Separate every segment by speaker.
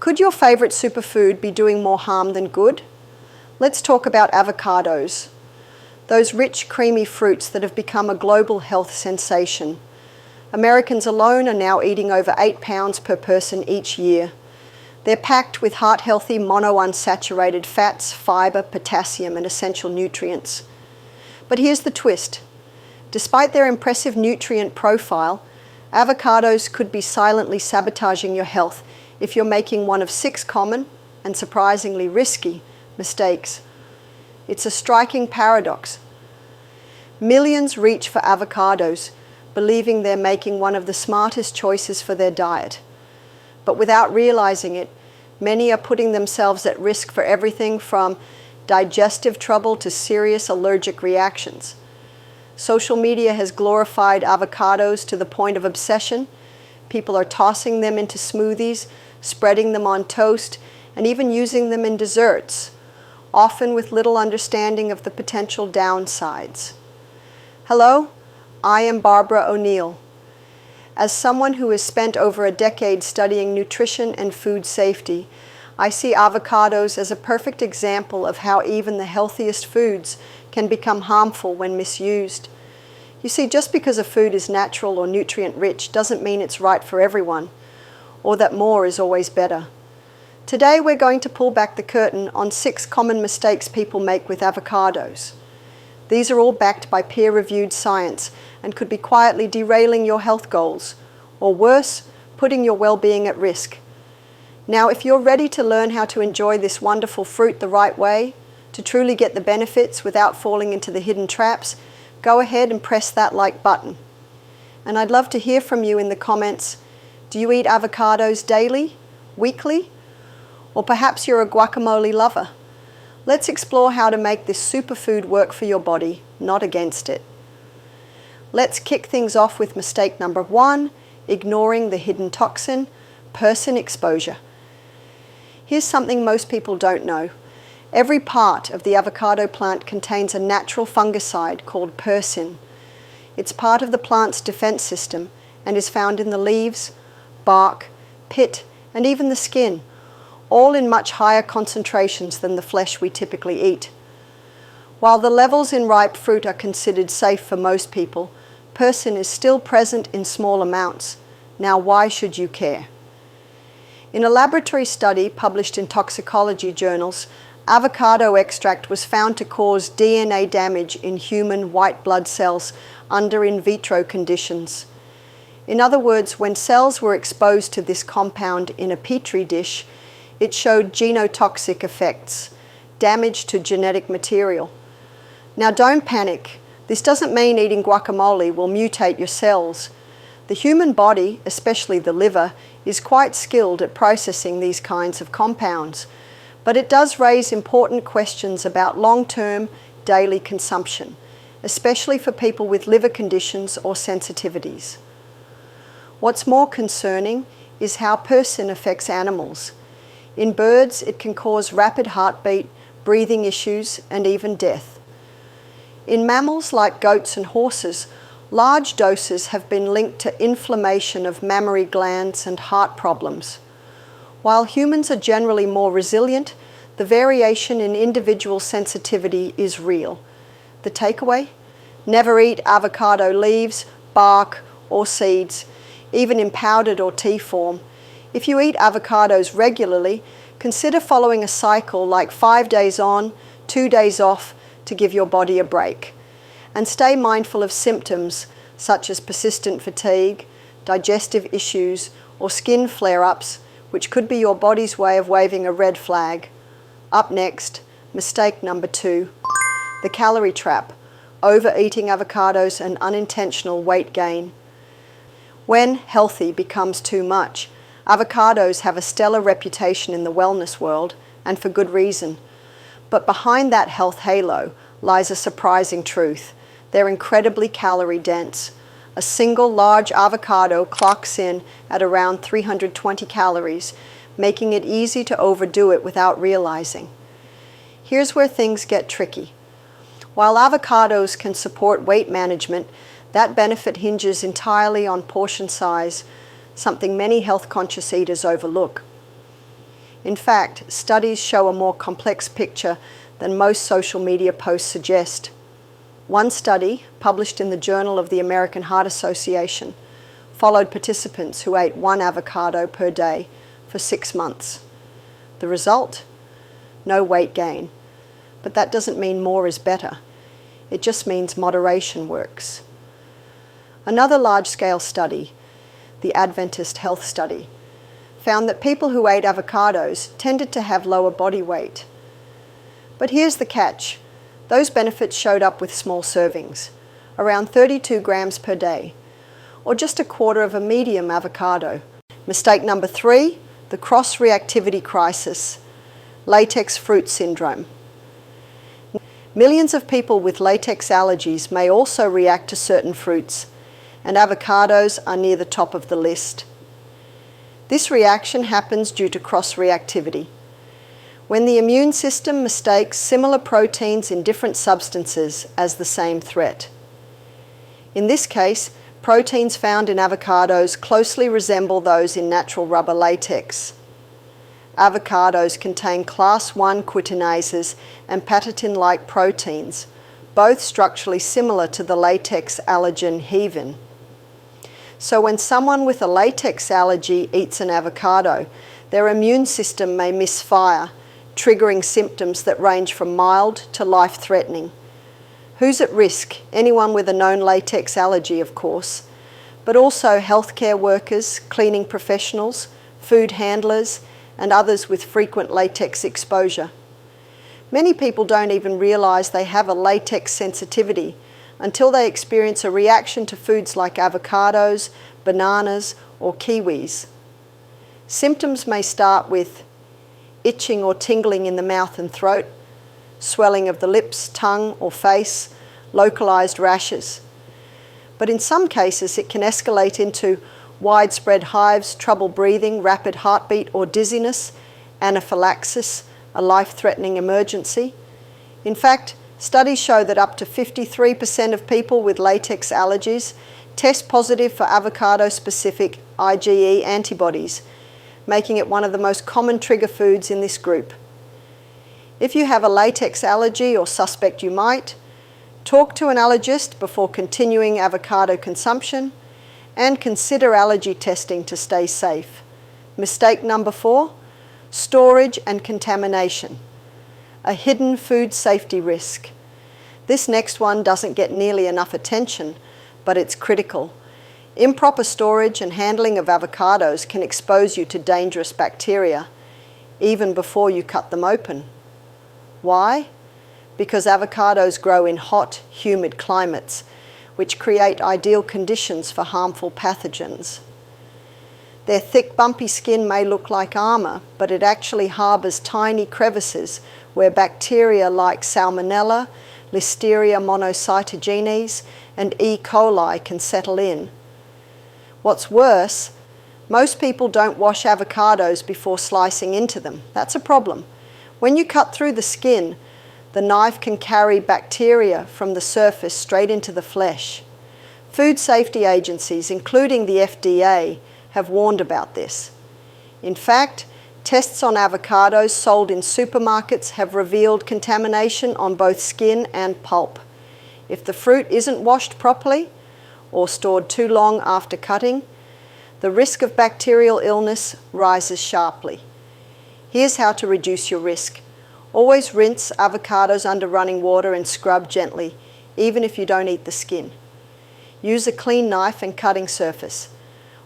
Speaker 1: Could your favorite superfood be doing more harm than good? Let's talk about avocados, those rich, creamy fruits that have become a global health sensation. Americans alone are now eating over 8 pounds per person each year. They're packed with heart-healthy monounsaturated fats, fiber, potassium, and essential nutrients. But here's the twist. Despite their impressive nutrient profile, avocados could be silently sabotaging your health if you're making one of 6 common and surprisingly risky mistakes. It's a striking paradox. Millions reach for avocados, believing they're making one of the smartest choices for their diet. But without realizing it, many are putting themselves at risk for everything from digestive trouble to serious allergic reactions. Social media has glorified avocados to the point of obsession. People are tossing them into smoothies, spreading them on toast, and even using them in desserts, often with little understanding of the potential downsides. Hello, I am Barbara O'Neill. As someone who has spent over a decade studying nutrition and food safety, I see avocados as a perfect example of how even the healthiest foods can become harmful when misused. You see, just because a food is natural or nutrient-rich doesn't mean it's right for everyone, or that more is always better. Today we're going to pull back the curtain on 6 common mistakes people make with avocados. These are all backed by peer-reviewed science and could be quietly derailing your health goals, or worse, putting your well-being at risk. Now, if you're ready to learn how to enjoy this wonderful fruit the right way, to truly get the benefits without falling into the hidden traps, go ahead and press that like button. And I'd love to hear from you in the comments. Do you eat avocados daily, weekly, or perhaps you're a guacamole lover? Let's explore how to make this superfood work for your body, not against it. Let's kick things off with mistake number 1, ignoring the hidden toxin, Persin exposure. Here's something most people don't know. Every part of the avocado plant contains a natural fungicide called Persin. It's part of the plant's defense system and is found in the leaves, bark, pit, and even the skin, all in much higher concentrations than the flesh we typically eat. While the levels in ripe fruit are considered safe for most people, Persin is still present in small amounts. Now, why should you care? In a laboratory study published in toxicology journals, avocado extract was found to cause DNA damage in human white blood cells under in vitro conditions. In other words, when cells were exposed to this compound in a petri dish, it showed genotoxic effects, damage to genetic material. Now, don't panic. This doesn't mean eating guacamole will mutate your cells. The human body, especially the liver, is quite skilled at processing these kinds of compounds, but it does raise important questions about long-term daily consumption, especially for people with liver conditions or sensitivities. What's more concerning is how Persin affects animals. In birds, it can cause rapid heartbeat, breathing issues, and even death. In mammals like goats and horses, large doses have been linked to inflammation of mammary glands and heart problems. While humans are generally more resilient, the variation in individual sensitivity is real. The takeaway? Never eat avocado leaves, bark, or seeds, even in powdered or tea form. If you eat avocados regularly, consider following a cycle like 5 days on, 2 days off to give your body a break. And stay mindful of symptoms such as persistent fatigue, digestive issues, or skin flare-ups, which could be your body's way of waving a red flag. Up next, mistake number 2, the calorie trap, overeating avocados and unintentional weight gain. When healthy becomes too much, avocados have a stellar reputation in the wellness world, and for good reason. But behind that health halo lies a surprising truth. They're incredibly calorie dense. A single large avocado clocks in at around 320 calories, making it easy to overdo it without realizing. Here's where things get tricky. While avocados can support weight management, that benefit hinges entirely on portion size, something many health-conscious eaters overlook. In fact, studies show a more complex picture than most social media posts suggest. One study, published in the Journal of the American Heart Association, followed participants who ate 1 avocado per day for 6 months. The result? No weight gain. But that doesn't mean more is better. It just means moderation works. Another large-scale study, the Adventist Health Study, found that people who ate avocados tended to have lower body weight. But here's the catch. Those benefits showed up with small servings, around 32 grams per day, or just 1/4 of a medium avocado. Mistake number 3, the cross-reactivity crisis, Latex-Fruit syndrome. Millions of people with latex allergies may also react to certain fruits, and avocados are near the top of the list. This reaction happens due to cross-reactivity, when the immune system mistakes similar proteins in different substances as the same threat. In this case, proteins found in avocados closely resemble those in natural rubber latex. Avocados contain class 1 quitinases and patatin-like proteins, both structurally similar to the latex allergen heavin. So when someone with a latex allergy eats an avocado, their immune system may misfire, triggering symptoms that range from mild to life-threatening. Who's at risk? Anyone with a known latex allergy, of course, but also healthcare workers, cleaning professionals, food handlers, and others with frequent latex exposure. Many people don't even realize they have a latex sensitivity until they experience a reaction to foods like avocados, bananas, or kiwis. Symptoms may start with itching or tingling in the mouth and throat, swelling of the lips, tongue, or face, localized rashes. But in some cases, it can escalate into widespread hives, trouble breathing, rapid heartbeat or dizziness, anaphylaxis, a life-threatening emergency. In fact, studies show that up to 53% of people with latex allergies test positive for avocado-specific IgE antibodies, making it one of the most common trigger foods in this group. If you have a latex allergy or suspect you might, talk to an allergist before continuing avocado consumption and consider allergy testing to stay safe. Mistake number 4, storage and contamination, a hidden food safety risk. This next one doesn't get nearly enough attention, but it's critical. Improper storage and handling of avocados can expose you to dangerous bacteria, even before you cut them open. Why? Because avocados grow in hot, humid climates, which create ideal conditions for harmful pathogens. Their thick, bumpy skin may look like armor, but it actually harbors tiny crevices where bacteria like Salmonella, Listeria monocytogenes, and E. coli can settle in. What's worse, most people don't wash avocados before slicing into them. That's a problem. When you cut through the skin, the knife can carry bacteria from the surface straight into the flesh. Food safety agencies, including the FDA, have warned about this. In fact, tests on avocados sold in supermarkets have revealed contamination on both skin and pulp. If the fruit isn't washed properly or stored too long after cutting, the risk of bacterial illness rises sharply. Here's how to reduce your risk. Always rinse avocados under running water and scrub gently, even if you don't eat the skin. Use a clean knife and cutting surface.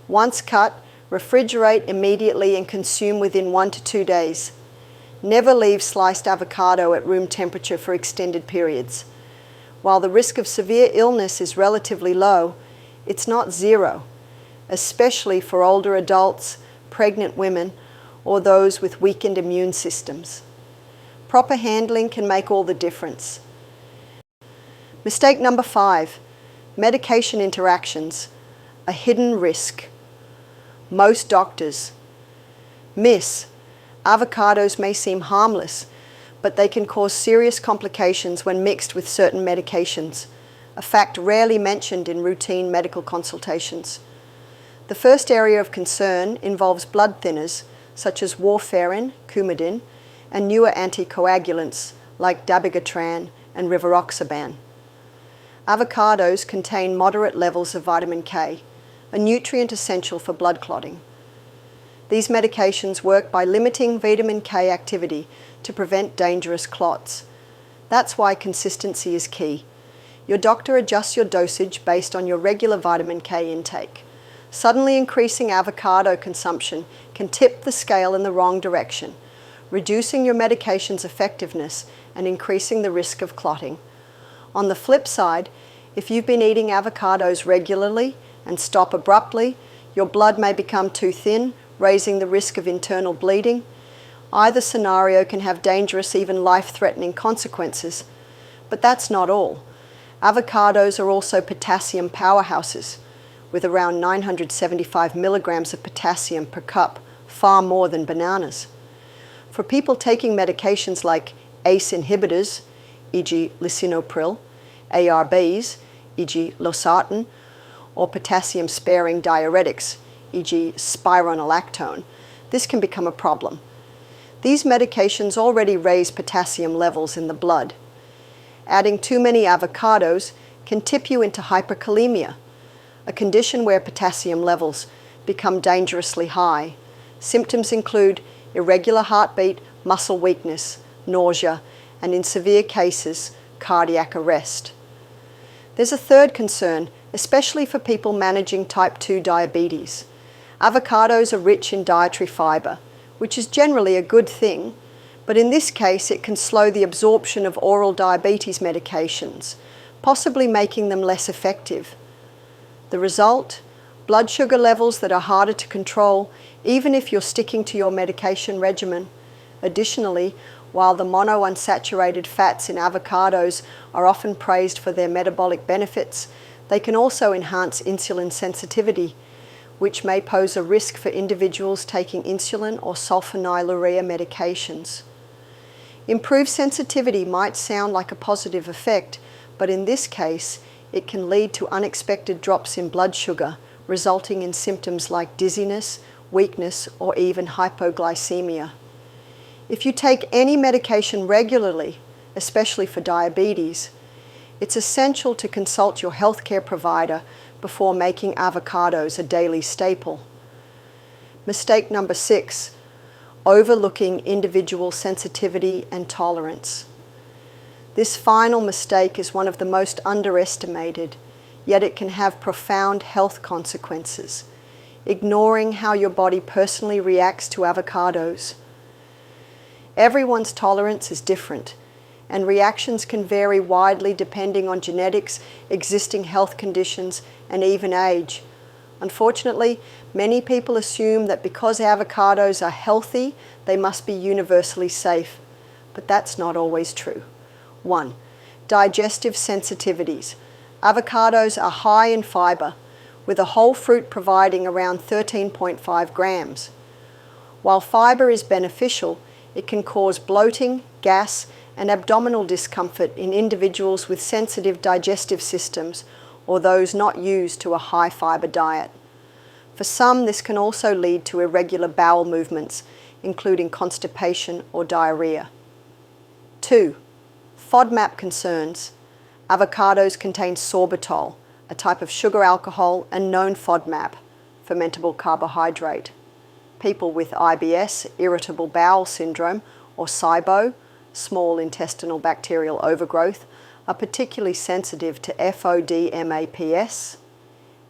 Speaker 1: Once cut, refrigerate immediately and consume within 1 to 2 days. Never leave sliced avocado at room temperature for extended periods. While the risk of severe illness is relatively low, it's not zero, especially for older adults, pregnant women, or those with weakened immune systems. Proper handling can make all the difference. Mistake number 5, medication interactions, a hidden risk. Most doctors miss. Avocados may seem harmless, but they can cause serious complications when mixed with certain medications, a fact rarely mentioned in routine medical consultations. The first area of concern involves blood thinners, such as warfarin, Coumadin, and newer anticoagulants like dabigatran and rivaroxaban. Avocados contain moderate levels of vitamin K, a nutrient essential for blood clotting. These medications work by limiting vitamin K activity to prevent dangerous clots. That's why consistency is key. Your doctor adjusts your dosage based on your regular vitamin K intake. Suddenly increasing avocado consumption can tip the scale in the wrong direction, reducing your medication's effectiveness and increasing the risk of clotting. On the flip side, if you've been eating avocados regularly and stop abruptly, your blood may become too thin, raising the risk of internal bleeding. Either scenario can have dangerous, even life-threatening consequences. But that's not all. Avocados are also potassium powerhouses, with around 975 milligrams of potassium per cup, far more than bananas. For people taking medications like ACE inhibitors, e.g. lisinopril, ARBs, e.g. losartan, or potassium-sparing diuretics, e.g. spironolactone, this can become a problem. These medications already raise potassium levels in the blood. Adding too many avocados can tip you into hyperkalemia, a condition where potassium levels become dangerously high. Symptoms include irregular heartbeat, muscle weakness, nausea, and in severe cases, cardiac arrest. There's a third concern, especially for people managing type 2 diabetes. Avocados are rich in dietary fiber, which is generally a good thing, but in this case it can slow the absorption of oral diabetes medications, possibly making them less effective. The result? Blood sugar levels that are harder to control, even if you're sticking to your medication regimen. Additionally, while the monounsaturated fats in avocados are often praised for their metabolic benefits, they can also enhance insulin sensitivity, which may pose a risk for individuals taking insulin or sulfonylurea medications. Improved sensitivity might sound like a positive effect, but in this case, it can lead to unexpected drops in blood sugar, resulting in symptoms like dizziness, weakness, or even hypoglycemia. If you take any medication regularly, especially for diabetes, it's essential to consult your healthcare provider before making avocados a daily staple. Mistake number 6, overlooking individual sensitivity and tolerance. This final mistake is one of the most underestimated, yet it can have profound health consequences, ignoring how your body personally reacts to avocados. Everyone's tolerance is different, and reactions can vary widely depending on genetics, existing health conditions, and even age. Unfortunately, many people assume that because avocados are healthy, they must be universally safe, but that's not always true. 1. Digestive sensitivities. Avocados are high in fiber, with a whole fruit providing around 13.5 grams. While fiber is beneficial, it can cause bloating, gas, and abdominal discomfort in individuals with sensitive digestive systems or those not used to a high-fiber diet. For some, this can also lead to irregular bowel movements, including constipation or diarrhea. 2. FODMAP concerns. Avocados contain sorbitol, a type of sugar alcohol and known FODMAP, fermentable carbohydrate. People with IBS, irritable bowel syndrome, or SIBO, small intestinal bacterial overgrowth, are particularly sensitive to FODMAPs.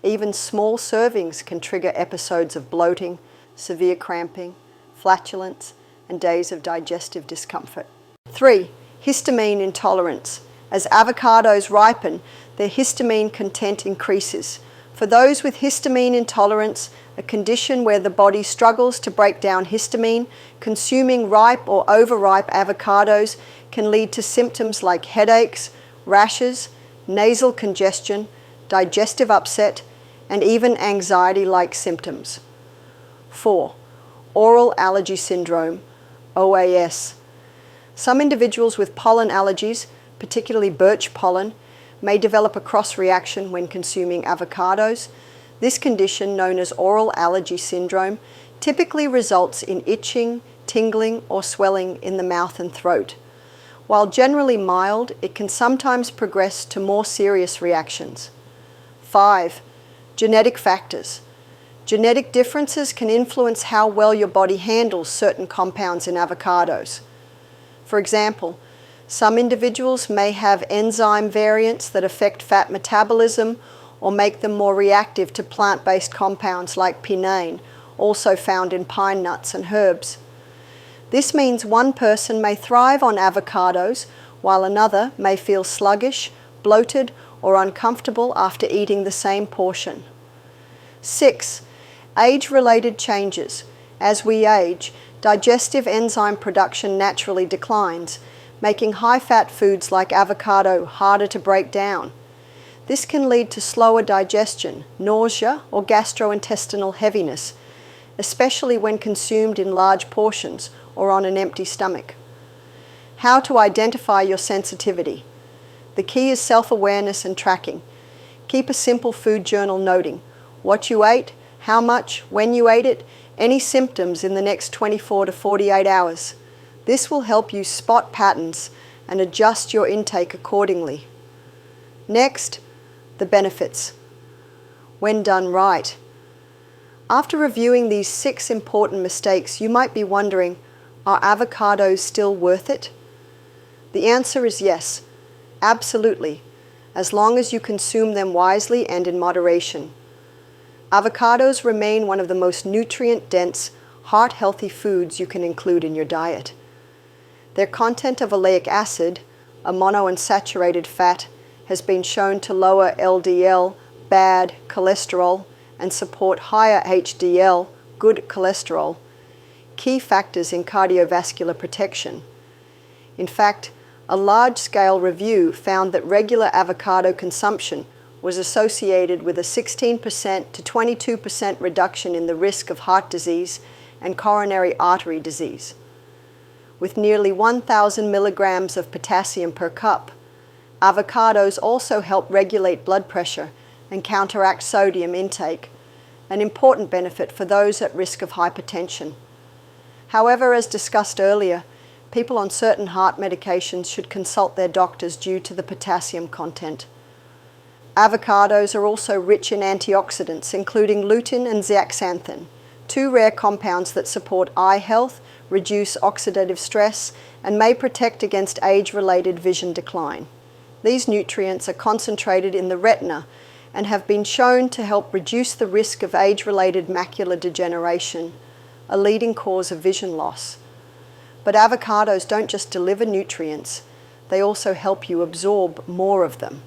Speaker 1: Even small servings can trigger episodes of bloating, severe cramping, flatulence, and days of digestive discomfort. 3. Histamine intolerance. As avocados ripen, their histamine content increases. For those with histamine intolerance, a condition where the body struggles to break down histamine, consuming ripe or overripe avocados can lead to symptoms like headaches, rashes, nasal congestion, digestive upset, and even anxiety-like symptoms. 4. Oral allergy syndrome, OAS. Some individuals with pollen allergies, particularly birch pollen, may develop a cross-reaction when consuming avocados. This condition, known as oral allergy syndrome, typically results in itching, tingling, or swelling in the mouth and throat. While generally mild, it can sometimes progress to more serious reactions. 5. Genetic factors. Genetic differences can influence how well your body handles certain compounds in avocados. For example, some individuals may have enzyme variants that affect fat metabolism or make them more reactive to plant-based compounds like pinene, also found in pine nuts and herbs. This means one person may thrive on avocados while another may feel sluggish, bloated, or uncomfortable after eating the same portion. 6. Age-related changes. As we age, digestive enzyme production naturally declines, making high-fat foods like avocado harder to break down. This can lead to slower digestion, nausea, or gastrointestinal heaviness, especially when consumed in large portions or on an empty stomach. How to identify your sensitivity. The key is self-awareness and tracking. Keep a simple food journal noting what you ate, how much, when you ate it, any symptoms in the next 24 to 48 hours. This will help you spot patterns and adjust your intake accordingly. Next, the benefits. When done right. After reviewing these 6 important mistakes, you might be wondering, are avocados still worth it? The answer is yes, absolutely, as long as you consume them wisely and in moderation. Avocados remain one of the most nutrient-dense, heart-healthy foods you can include in your diet. Their content of oleic acid, a monounsaturated fat, has been shown to lower LDL, bad cholesterol, and support higher HDL, good cholesterol, key factors in cardiovascular protection. In fact, a large-scale review found that regular avocado consumption was associated with a 16% to 22% reduction in the risk of heart disease and coronary artery disease. With nearly 1,000 milligrams of potassium per cup, avocados also help regulate blood pressure and counteract sodium intake, an important benefit for those at risk of hypertension. However, as discussed earlier, people on certain heart medications should consult their doctors due to the potassium content. Avocados are also rich in antioxidants, including lutein and zeaxanthin, 2 rare compounds that support eye health, reduce oxidative stress, and may protect against age-related vision decline. These nutrients are concentrated in the retina and have been shown to help reduce the risk of age-related macular degeneration, a leading cause of vision loss. But avocados don't just deliver nutrients, they also help you absorb more of them.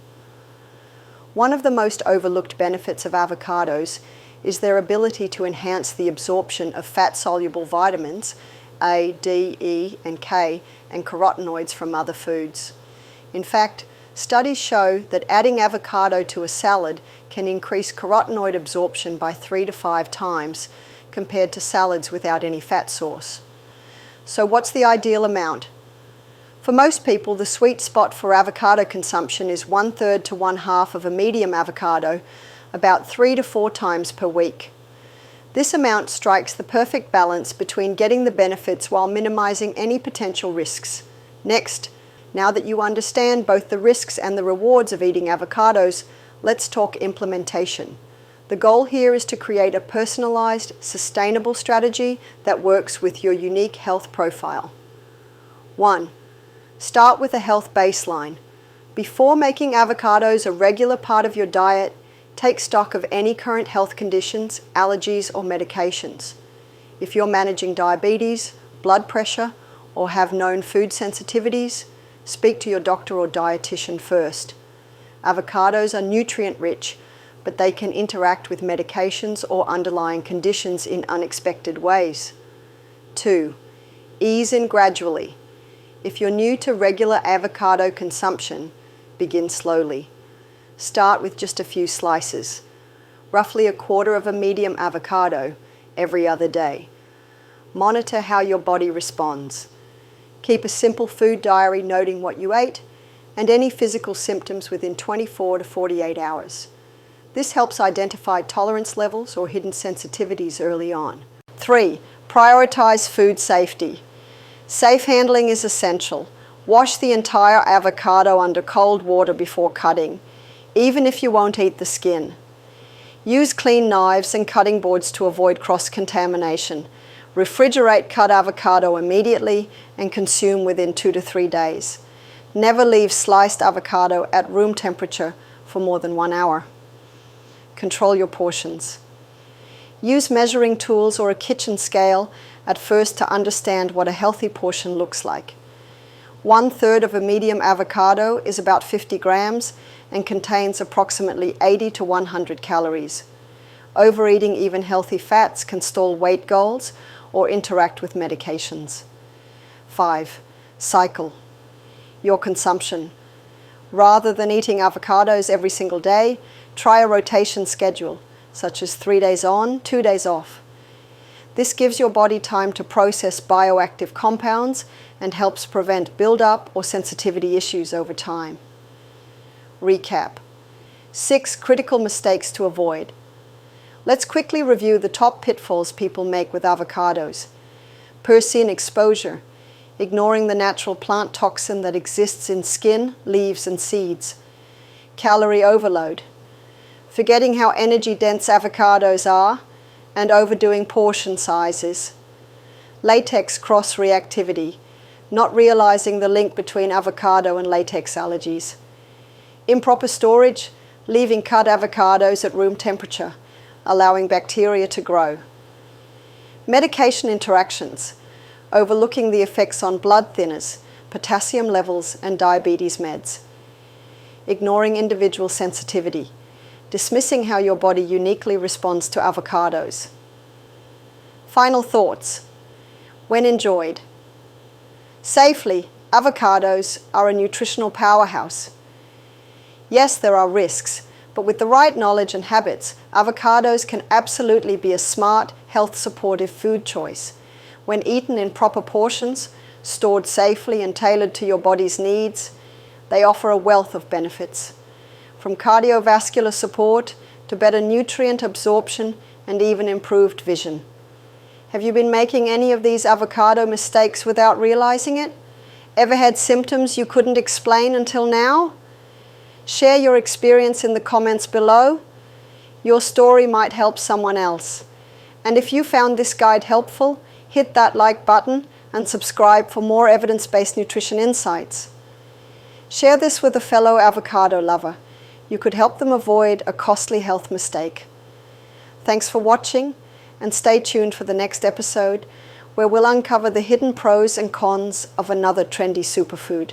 Speaker 1: One of the most overlooked benefits of avocados is their ability to enhance the absorption of fat-soluble vitamins, A, D, E, and K, and carotenoids from other foods. In fact, studies show that adding avocado to a salad can increase carotenoid absorption by 3 to 5 times compared to salads without any fat source. So what's the ideal amount? For most people, the sweet spot for avocado consumption is 1/3 to 1/2 of a medium avocado, about 3 to 4 times per week. This amount strikes the perfect balance between getting the benefits while minimizing any potential risks. Next, now that you understand both the risks and the rewards of eating avocados, let's talk implementation. The goal here is to create a personalized, sustainable strategy that works with your unique health profile. 1. Start with a health baseline. Before making avocados a regular part of your diet, take stock of any current health conditions, allergies, or medications. If you're managing diabetes, blood pressure, or have known food sensitivities, speak to your doctor or dietitian first. Avocados are nutrient-rich, but they can interact with medications or underlying conditions in unexpected ways. 2. Ease in gradually. If you're new to regular avocado consumption, begin slowly. Start with just a few slices, roughly 1/4 of a medium avocado, every other day. Monitor how your body responds. Keep a simple food diary noting what you ate and any physical symptoms within 24 to 48 hours. This helps identify tolerance levels or hidden sensitivities early on. 3. Prioritize food safety. Safe handling is essential. Wash the entire avocado under cold water before cutting, even if you won't eat the skin. Use clean knives and cutting boards to avoid cross-contamination. Refrigerate cut avocado immediately and consume within 2 to 3 days. Never leave sliced avocado at room temperature for more than 1 hour. Control your portions. Use measuring tools or a kitchen scale at first to understand what a healthy portion looks like. 1/3 of a medium avocado is about 50 grams and contains approximately 80 to 100 calories. Overeating even healthy fats can stall weight goals or interact with medications. 5. Cycle your consumption. Rather than eating avocados every single day, try a rotation schedule, such as 3 days on, 2 days off. This gives your body time to process bioactive compounds and helps prevent buildup or sensitivity issues over time. Recap. 6 critical mistakes to avoid. Let's quickly review the top pitfalls people make with avocados. Persin exposure, ignoring the natural plant toxin that exists in skin, leaves, and seeds. Calorie overload, forgetting how energy-dense avocados are, and overdoing portion sizes. Latex cross-reactivity, not realizing the link between avocado and latex allergies. Improper storage, leaving cut avocados at room temperature, allowing bacteria to grow. Medication interactions, overlooking the effects on blood thinners, potassium levels, and diabetes meds. Ignoring individual sensitivity, dismissing how your body uniquely responds to avocados. Final thoughts. When enjoyed. Safely, avocados are a nutritional powerhouse. Yes, there are risks, but with the right knowledge and habits, avocados can absolutely be a smart, health-supportive food choice. When eaten in proper portions, stored safely and tailored to your body's needs, they offer a wealth of benefits, from cardiovascular support to better nutrient absorption and even improved vision. Have you been making any of these avocado mistakes without realizing it? Ever had symptoms you couldn't explain until now? Share your experience in the comments below. Your story might help someone else. And if you found this guide helpful, hit that like button and subscribe for more evidence-based nutrition insights. Share this with a fellow avocado lover. You could help them avoid a costly health mistake. Thanks for watching, and stay tuned for the next episode where we'll uncover the hidden pros and cons of another trendy superfood.